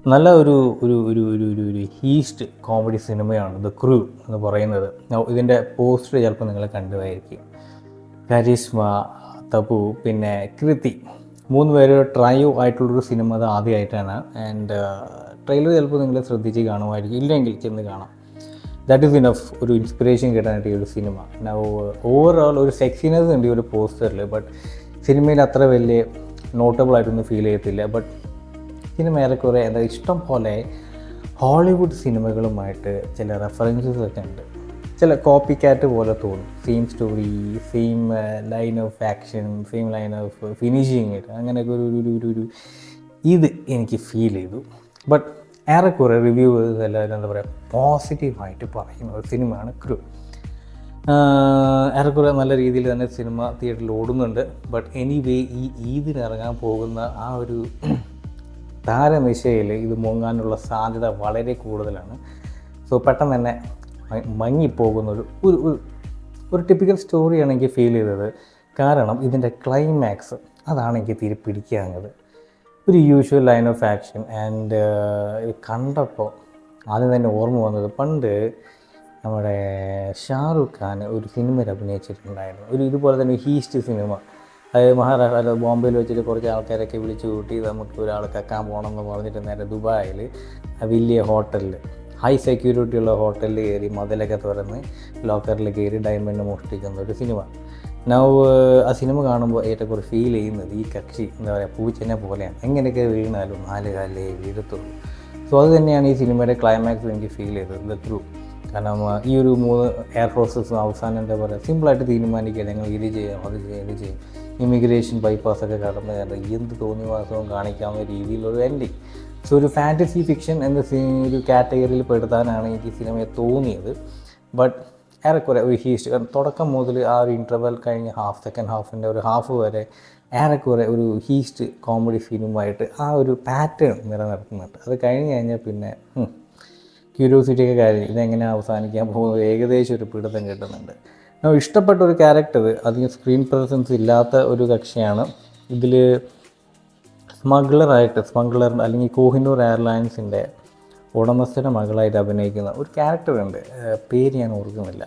നല്ല ഒരു ഒരു ഒരു ഒരു ഒരു ഒരു ഹീസ്റ്റ് കോമഡി സിനിമയാണ് ദ ക്രൂ എന്ന് പറയുന്നത്. ഇതിൻ്റെ പോസ്റ്റർ ചിലപ്പോൾ നിങ്ങൾ കണ്ടുമായിരിക്കും. കരിഷ്മ, തബു, പിന്നെ കൃതി, മൂന്ന് പേര് ട്രയോ ആയിട്ടുള്ളൊരു സിനിമ അത് ആദ്യമായിട്ടാണ്. ആൻഡ് ട്രെയിലർ ചിലപ്പോൾ നിങ്ങൾ ശ്രദ്ധിച്ച് കാണുമായിരിക്കും, ഇല്ലെങ്കിൽ ചെന്ന് കാണാം. ദാറ്റ് ഈസ് ഇനഫ് ഒരു ഇൻസ്പിറേഷൻ കിട്ടാനായിട്ട് ഈ ഒരു സിനിമ. ഓവറോൾ ഒരു സെക്സിനെസ് ഉണ്ട് ഈ ഒരു പോസ്റ്ററിൽ, ബട്ട് സിനിമയിൽ അത്ര വലിയ നോട്ടബിൾ ആയിട്ടൊന്നും ഫീൽ ചെയ്യത്തില്ല. ബട്ട് സിനിമ ഏറെക്കുറെ എന്താ ഇഷ്ടം പോലെ ഹോളിവുഡ് സിനിമകളുമായിട്ട് ചില റെഫറൻസസ് ഒക്കെ ഉണ്ട്. ചില കോപ്പി ക്യാറ്റ് പോലെ തോന്നും. Same story, same line of action, same line of finishing ആയിട്ട് അങ്ങനെയൊക്കെ ഒരു ഇത് എനിക്ക് ഫീൽ ചെയ്തു. ബട്ട് ഏറെക്കുറെ റിവ്യൂവേഴ്സ് എല്ലാവരും എന്താ പറയുക പോസിറ്റീവായിട്ട് പറയുന്ന ഒരു സിനിമയാണ് ക്രൂ. ഏറെക്കുറെ നല്ല രീതിയിൽ തന്നെ സിനിമ തിയേറ്ററിൽ ഓടുന്നുണ്ട്. ബട്ട് എനിവേ ഈ ഈദിന് ഇറങ്ങാൻ പോകുന്ന ആ ഒരു താരനിശയിൽ ഇത് മുങ്ങാനുള്ള സാധ്യത വളരെ കൂടുതലാണ്. സോ പെട്ടെന്ന് തന്നെ മങ്ങിപ്പോകുന്നൊരു ഒരു ഒരു ടിപ്പിക്കൽ സ്റ്റോറിയാണ് എനിക്ക് ഫീൽ ചെയ്തത്. കാരണം ഇതിൻ്റെ ക്ലൈമാക്സ് അതാണ് എനിക്ക് തീരെ പിടിക്കാഞ്ഞത്. ഒരു usual line of action. And ഇത് കണ്ടപ്പോൾ ആദ്യം തന്നെ ഓർമ്മ വന്നത് പണ്ട് നമ്മുടെ ഷാറുഖ് ഖാൻ ഒരു സിനിമയിൽ അഭിനയിച്ചിട്ടുണ്ടായിരുന്നു. ഇതുപോലെ തന്നെ ഹീസ്റ്റ് സിനിമ. അതായത് മഹാരാഷ്ട്ര ബോംബെയിൽ വെച്ചിട്ട് കുറച്ച് ആൾക്കാരൊക്കെ വിളിച്ചു കൂട്ടി നമുക്ക് ഒരാൾ കക്കാൻ പോകണമെന്ന് പറഞ്ഞിട്ട് നേരെ ദുബായിൽ വലിയ ഹോട്ടലിൽ, ഹൈ സെക്യൂരിറ്റി ഉള്ള ഹോട്ടലിൽ കയറി മതിലൊക്കെ തുറന്ന് ലോക്കറിൽ കയറി ഡയമണ്ട് മോഷ്ടിക്കുന്ന ഒരു സിനിമ. ആ സിനിമ കാണുമ്പോൾ ഏറ്റവും ഫീൽ ചെയ്യുന്നത് ഈ കക്ഷി എന്താ പറയുക പൂച്ചനെ പോലെയാണ്. എങ്ങനെയൊക്കെ വീണാലും 4 കാലേ വീഴത്തുള്ളൂ. സോ അത് തന്നെയാണ് ഈ സിനിമയുടെ ക്ലൈമാക്സ് എനിക്ക് ഫീൽ ചെയ്തത്, ദ ക്രൂ. കാരണം ഈ ഒരു 3 എയർ ഫോഴ്സസും അവസാനം എന്താ പറയുക സിമ്പിളായിട്ട് തീരുമാനിക്കുക ഞങ്ങൾ ഇത് ചെയ്യാം അത് ചെയ്യാം ഇത് ചെയ്യും. ഇമിഗ്രേഷൻ ബൈപ്പാസൊക്കെ കടന്ന് എന്ത് തോന്നിവാസവും കാണിക്കാവുന്ന രീതിയിലൊരു എൻഡിങ്. സോ ഒരു ഫാൻറ്റസി ഫിക്ഷൻ എന്ന ഒരു കാറ്റഗറിയിൽ പെടുത്താനാണ് എനിക്ക് സിനിമയെ തോന്നിയത്. ബട്ട് ഏറെക്കുറെ ഒരു ഹീസ്റ്റ് തുടക്കം മുതൽ ആ ഒരു ഇൻ്റർവെൽ കഴിഞ്ഞ് സെക്കൻഡ് ഹാഫിൻ്റെ ഒരു ഹാഫ് വരെ ഏറെക്കുറെ ഒരു ഹീസ്റ്റ് കോമഡി ഫിലിമായിട്ട് ആ ഒരു പാറ്റേൺ നിലനിർത്തുന്നുണ്ട്. അത് കഴിഞ്ഞ് കഴിഞ്ഞാൽ പിന്നെ ക്യൂരിയോസിറ്റിയൊക്കെ കാര്യം ഇതെങ്ങനെ അവസാനിക്കാൻ പോകുന്നത് ഏകദേശം ഒരു പിടുത്തം കിട്ടുന്നുണ്ട്. ഇഷ്ടപ്പെട്ട ഒരു ക്യാരക്ടർ അധികം സ്ക്രീൻ പ്രസൻസ് ഇല്ലാത്ത ഒരു കക്ഷിയാണ് ഇതിൽ. സ്മഗ്ലർ അല്ലെങ്കിൽ കോഹിനൂർ എയർലൈൻസിൻ്റെ ഉടമസ്ഥയുടെ മകളായിട്ട് അഭിനയിക്കുന്ന ഒരു ക്യാരക്ടറുണ്ട്, പേര് ഞാൻ ഓർക്കുന്നില്ല.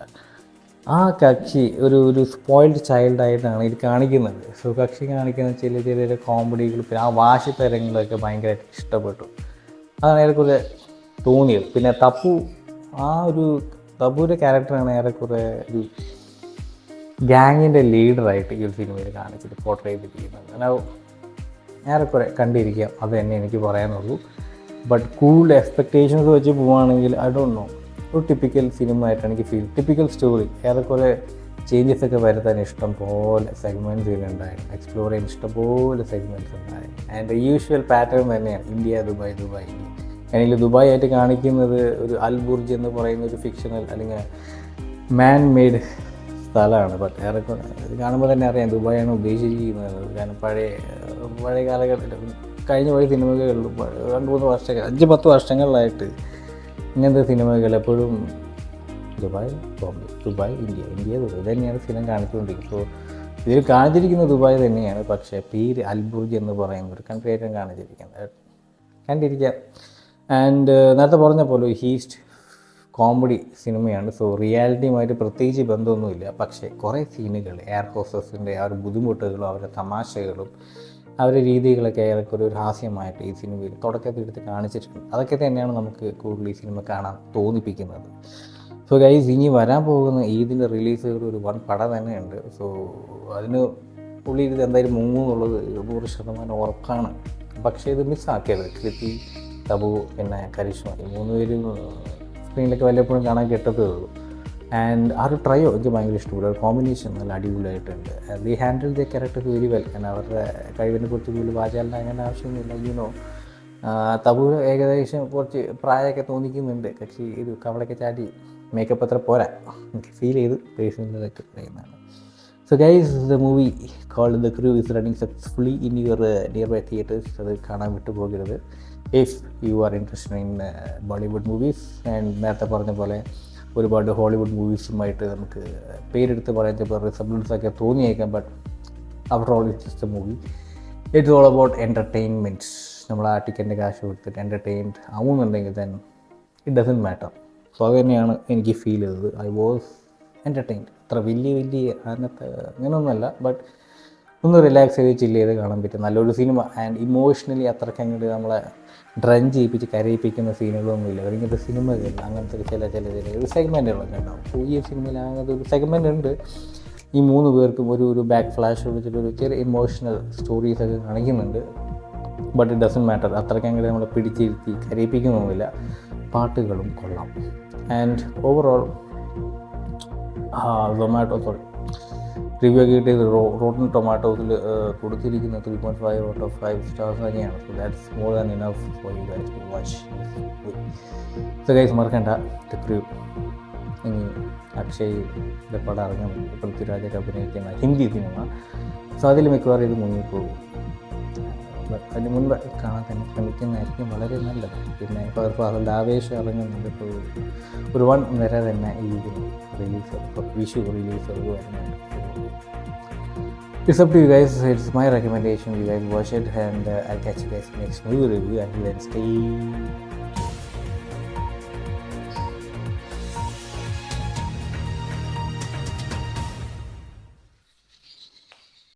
ആ കക്ഷി ഒരു സ്പോയിൽഡ് ചൈൽഡായിട്ടാണ് ഇത് കാണിക്കുന്നത്. സോ കക്ഷി കാണിക്കുന്ന ചെറിയ കോമഡികൾ, പിന്നെ ആ വാശി തരങ്ങളൊക്കെ ഭയങ്കരമായിട്ട് ഇഷ്ടപ്പെട്ടു. അതാണ് ഏറെക്കുറെ തോന്നിയത്. പിന്നെ തബുവിൻ്റെ ക്യാരക്ടറാണ് ഏറെക്കുറെ ഒരു ഗ്യാങ്ങിൻ്റെ ലീഡറായിട്ട് ഈ ഒരു സിനിമയിൽ കാണിച്ചിട്ട് പോർട്രേ ചെയ്തിരിക്കുന്നത്. ഏറെക്കുറെ കണ്ടിരിക്കാം, അത് തന്നെ എനിക്ക് പറയാനുള്ളൂ. ബട്ട് കൂടുതൽ എക്സ്പെക്റ്റേഷൻസ് വെച്ച് പോവുകയാണെങ്കിൽ ഐ ഡോണ്ട് നോ, ഒരു ടിപ്പിക്കൽ സിനിമ ആയിട്ട് എനിക്ക് ഫീൽ, ടിപ്പിക്കൽ സ്റ്റോറി. ഏറെക്കുറെ ചേഞ്ചസ് ഒക്കെ വരുത്താൻ ഇഷ്ടം പോലെ സെഗ്മെൻറ്റ്സ് ഇതിലുണ്ടായിരുന്നു, എക്സ്പ്ലോർ ചെയ്യാൻ ഇഷ്ടംപോലെ സെഗ്മെൻറ്റ്സ് ഉണ്ടായിരുന്നു. ആൻഡ് യൂഷ്വൽ പാറ്റേൺ തന്നെയാണ് ഇന്ത്യ ദുബായ് ഇന്ത്യ. അല്ലെങ്കിൽ ദുബായ് ആയിട്ട് കാണിക്കുന്നത് ഒരു അൽ ബുർജ് എന്ന് പറയുന്ന ഒരു ഫിക്ഷണൽ അല്ലെങ്കിൽ മാൻ മെയ്ഡ് സ്ഥലമാണ്. ബട്ട് ഏറെക്കുറെ ഇത് കാണുമ്പോൾ തന്നെ അറിയാം ദുബായാണ് ഉദ്ദേശിച്ചിരിക്കുന്നത്. കാരണം പഴയ കാലഘട്ടത്തിൽ കഴിഞ്ഞ പോയ സിനിമകളിലും 2-3 വർഷങ്ങൾ 5-10 വർഷങ്ങളിലായിട്ട് ഇങ്ങനത്തെ സിനിമകൾ എപ്പോഴും Dubai Bombay, Dubai India Dubai ഇത് തന്നെയാണ് സിനിമ കാണിച്ചുകൊണ്ടിരിക്കുന്നത്. സോ ഇതിൽ കാണിച്ചിരിക്കുന്ന ദുബായ് തന്നെയാണ്, പക്ഷേ പേര് അൽ ബുർജ് എന്ന് പറയുന്ന ഒരു കൺട്രി ആയിട്ടാണ് കാണിച്ചിരിക്കുന്നത്. കണ്ടിരിക്കാം. ആൻഡ് നേരത്തെ പറഞ്ഞ പോലെ ഹീസ്റ്റ് കോമഡി സിനിമയാണ്. സോ റിയാലിറ്റിയുമായിട്ട് പ്രത്യേകിച്ച് ബന്ധമൊന്നുമില്ല. പക്ഷേ കുറേ സീനുകൾ എയർ ഹോസ്റ്റസിൻ്റെ ആ ഒരു ബുദ്ധിമുട്ടുകളും അവരുടെ തമാശകളും അവരുടെ രീതികളൊക്കെ ഏറെക്കുറെ ഒരു ഹാസ്യമായിട്ട് ഈ സിനിമയിൽ തുടക്കത്തിൽ എടുത്ത് കാണിച്ചിട്ടുണ്ട്. അതൊക്കെ തന്നെയാണ് നമുക്ക് കൂടുതൽ ഈ സിനിമ കാണാൻ തോന്നിപ്പിക്കുന്നത്. സോ ഗൈസ്, ഇനി വരാൻ പോകുന്ന ഈദിൻ്റെ റിലീസുകൾ ഒരു വൻ പടം തന്നെയുണ്ട്. സോ അതിന് ഉള്ളിൽ ഇത് എന്തായാലും മുങ്ങുന്നുള്ളത് 100% ഉറപ്പാണ്. പക്ഷേ ഇത് മിസ്സാക്കിയത് കൃതി, തബു, പിന്നെ കരിഷ്മ, ഈ 3 പേരും സ്ക്രീനിലൊക്കെ വല്ലപ്പോഴും കാണാൻ കിട്ടത്തേ ഉള്ളൂ. ആൻഡ് ആ ഒരു ട്രയോ എനിക്ക് ഭയങ്കര ഇഷ്ടപ്പെട്ടു. ഒരു കോമ്പിനേഷൻ നല്ല അടിപൊളിയായിട്ടുണ്ട്. The handle the characters very well. കാരണം അവരുടെ കഴിവിനെ കുറിച്ച് കൂടുതൽ വാചാലിൻ്റെ അങ്ങനെ ആവശ്യമൊന്നുമില്ല. യുനോ തബു ഏകദേശം കുറച്ച് പ്രായമൊക്കെ തോന്നിക്കുന്നുണ്ട്. കക്ഷി ഒരു കവളൊക്കെ ചാടി മേക്കപ്പ് അത്ര പോരാ എനിക്ക് ഫീൽ ചെയ്തു. പേഴ്സണലൊക്കെ പറയുന്നതാണ്. So guys, the movie called the Crew is running successfully in your nearby theatres. അത് കാണാൻ വിട്ടുപോകരുത് if you are interested in Bollywood movies. And നേരത്തെ പറഞ്ഞ പോലെ ഒരുപാട് ഹോളിവുഡ് മൂവീസുമായിട്ട് നമുക്ക് പേരെടുത്ത് പറയുമ്പോൾ റിസംബ്ലൻസൊക്കെ തോന്നിയേക്കാം. But after all it's just A movie. It's all about entertainments. നമ്മൾ ആ ടിക്കറ്റിൻ്റെ കാശ് കൊടുത്തിട്ട് എൻ്റർടൈൻഡ് ആവുന്നുണ്ടെങ്കിൽ തന്നെ ഇറ്റ് ഡസൻറ്റ് മാറ്റർ. സോ അത് തന്നെയാണ് എനിക്ക് ഫീൽ ചെയ്തത്. I was entertained. അത്ര വലിയ അങ്ങനത്തെ അങ്ങനെയൊന്നുമല്ല, ബട്ട് ഒന്ന് റിലാക്സ് ചെയ്ത് ചില്ല് ചെയ്ത് കാണാൻ പറ്റും നല്ലൊരു സിനിമ. ആൻഡ് ഇമോഷണലി അത്രയ്ക്ക് അങ്ങോട്ട് നമ്മളെ ഡ്രൻ ചെയ്യിപ്പിച്ച് കരയിപ്പിക്കുന്ന സീനുകളൊന്നുമില്ല. ഇങ്ങനത്തെ സിനിമകളില്ല അങ്ങനത്തെ ചില ഒരു സെഗ്മെൻറ്റുകളൊക്കെ ഉണ്ടാവും. അപ്പോൾ ഈ സിനിമയിൽ അങ്ങനത്തെ ഒരു സെഗ്മെൻ്റ് ഉണ്ട്. ഈ 3 പേർക്കും ഒരു ബാക്ക് ഫ്ലാഷ് വെച്ചിട്ട് ഒരു ചെറിയ ഇമോഷണൽ സ്റ്റോറീസൊക്കെ കാണിക്കുന്നുണ്ട്. But it doesn't matter. അത്രയ്ക്ക് അങ്ങോട്ട് നമ്മളെ പിടിച്ചിരുത്തി കരയിപ്പിക്കുന്നൊന്നുമില്ല. പാട്ടുകളും കൊള്ളാം. ആൻഡ് ഓവറോൾ റിവ്യൂ ഒക്കെ കിട്ടിയത് റോട്ടൺ ടൊമാറ്റോസിൽ കൊടുത്തിരിക്കുന്ന 3.5 ഔട്ട് ഓഫ് 5 സ്റ്റാർസ് തന്നെയാണ്. So that's more than enough for you guys to watch. So guys മറക്കണ്ട റിവ്യൂ. ഇനി അക്ഷയ് പടം ഇറങ്ങുന്നുണ്ട്, പൃഥ്വിരാജൊക്കെ അഭിനയിക്കുന്ന ഹിന്ദി സിനിമ. സോ അതിൽ മിക്കവാറും ഇത് മുങ്ങിപ്പോകും. അതിന് മുൻപ് കാണാൻ തന്നെ ശ്രമിക്കുന്നതായിരിക്കും വളരെ നല്ലത്. പിന്നെ ഇപ്പോൾ അതിൻ്റെ ആവേശം ഇറങ്ങുന്നുണ്ട്. ഇപ്പോൾ ഒരു 1 വരെ തന്നെ ഈ റിലീസ്, ഇപ്പോൾ വിഷു റിലീസ് വരുന്നുണ്ട്. It's up to you guys. It's my recommendation. You guys watch it, and I'll catch you guys next new review. Until then, stay